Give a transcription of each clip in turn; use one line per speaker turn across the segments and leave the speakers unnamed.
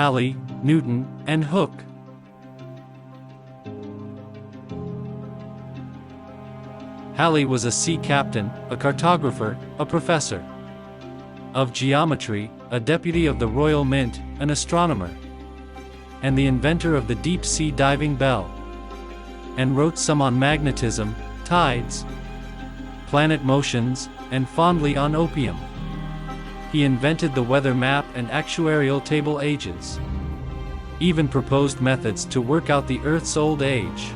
Halley, Newton, and Hooke. Halley was a sea captain, a cartographer, a professor of geometry, a deputy of the Royal Mint, an astronomer, and the inventor of the deep-sea diving bell, and wrote some on magnetism, tides, planet motions, and fondly on opium. He invented the weather map and actuarial table ages, even proposed methods to work out the Earth's old age,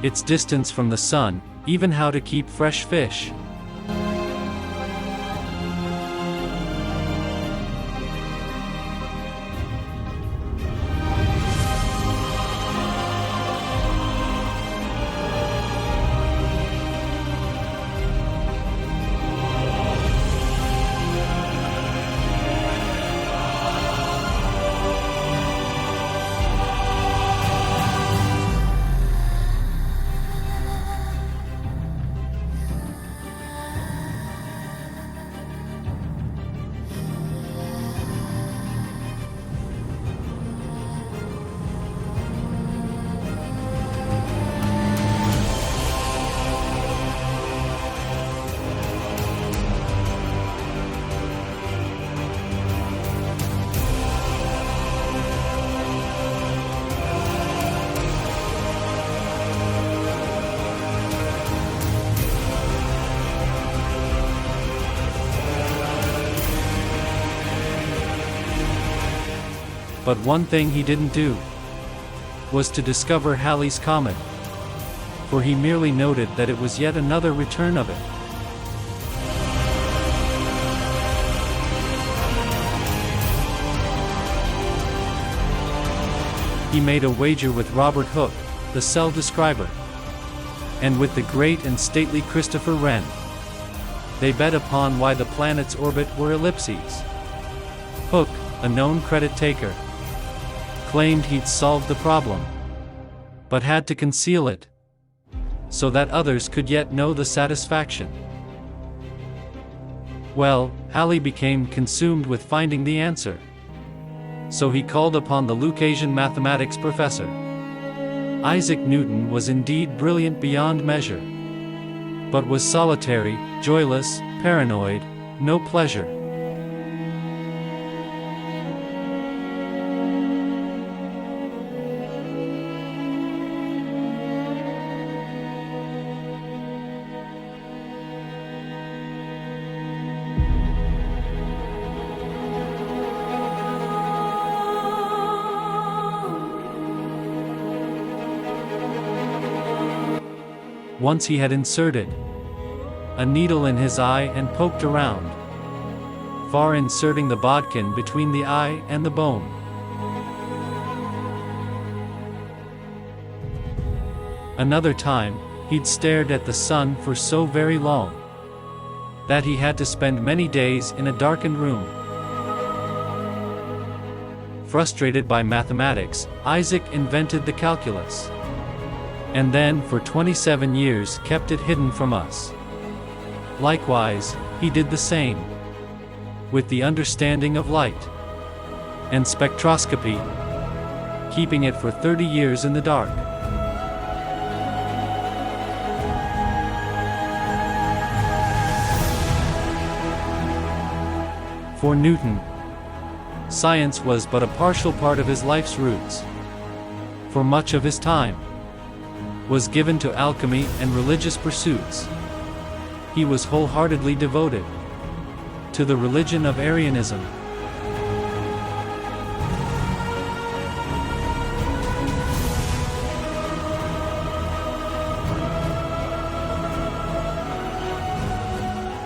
its distance from the sun, even how to keep fresh fish. But one thing he didn't do was to discover Halley's comet, for he merely noted that it was yet another return of it. He made a wager with Robert Hooke, the cell describer, and with the great and stately Christopher Wren. They bet upon why the planet's orbit were ellipses. Hooke, a known credit taker, claimed he'd solved the problem, but had to conceal it, so that others could yet know the satisfaction. Well, Halley became consumed with finding the answer, so he called upon the Lucasian mathematics professor. Isaac Newton was indeed brilliant beyond measure, but was solitary, joyless, paranoid, no pleasure. Once he had inserted a needle in his eye and poked around, far inserting the bodkin between the eye and the bone. Another time, he'd stared at the sun for so very long that he had to spend many days in a darkened room. Frustrated by mathematics, Isaac invented the calculus, and then for 27 years kept it hidden from us. Likewise, he did the same with the understanding of light and spectroscopy, keeping it for 30 years in the dark. For Newton, science was but a partial part of his life's roots. For much of his time was given to alchemy and religious pursuits. He was wholeheartedly devoted to the religion of Arianism.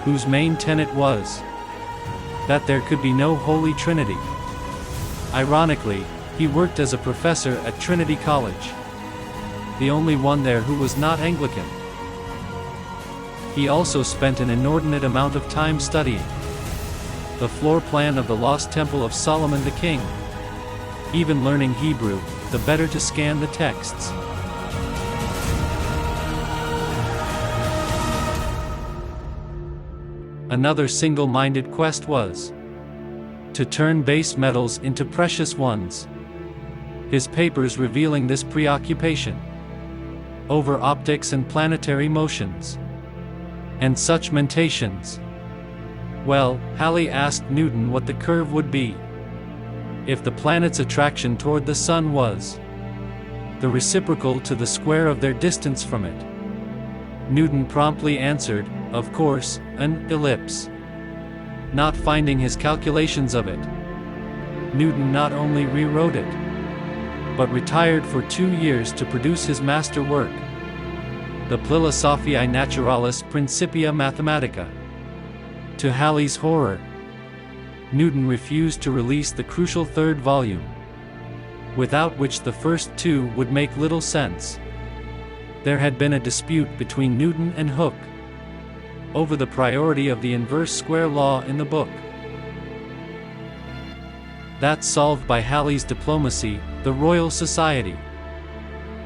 Whose main tenet was that there could be no Holy Trinity. Ironically, he worked as a professor at Trinity College, the only one there who was not Anglican. He also spent an inordinate amount of time studying the floor plan of the lost Temple of Solomon the King, even learning Hebrew, the better to scan the texts. Another single-minded quest was to turn base metals into precious ones. His papers revealing this preoccupation over optics and planetary motions, and such mentations. Well, Halley asked Newton what the curve would be if the planet's attraction toward the Sun was the reciprocal to the square of their distance from it. Newton promptly answered, of course, an ellipse. Not finding his calculations of it, Newton not only rewrote it, but retired for 2 years to produce his master work, the Philosophiae Naturalis Principia Mathematica. To Halley's horror, Newton refused to release the crucial third volume, without which the first two would make little sense. There had been a dispute between Newton and Hooke over the priority of the inverse square law in the book. That solved by Halley's diplomacy, the Royal Society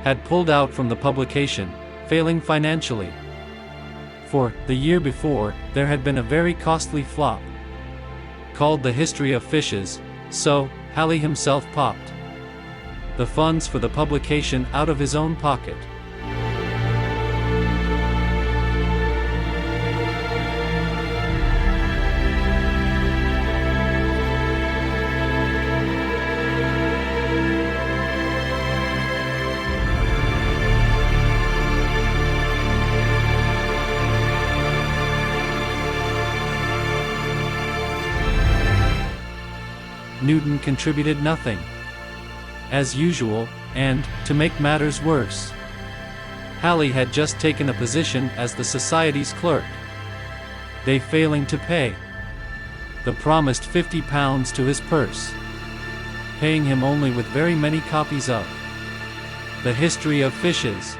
had pulled out from the publication, failing financially. For, the year before, there had been a very costly flop, called The History of Fishes, so, Halley himself popped the funds for the publication out of his own pocket. Newton contributed nothing, as usual, and, to make matters worse, Halley had just taken a position as the Society's clerk, they failing to pay the promised £50 to his purse, paying him only with very many copies of The History of Fishes.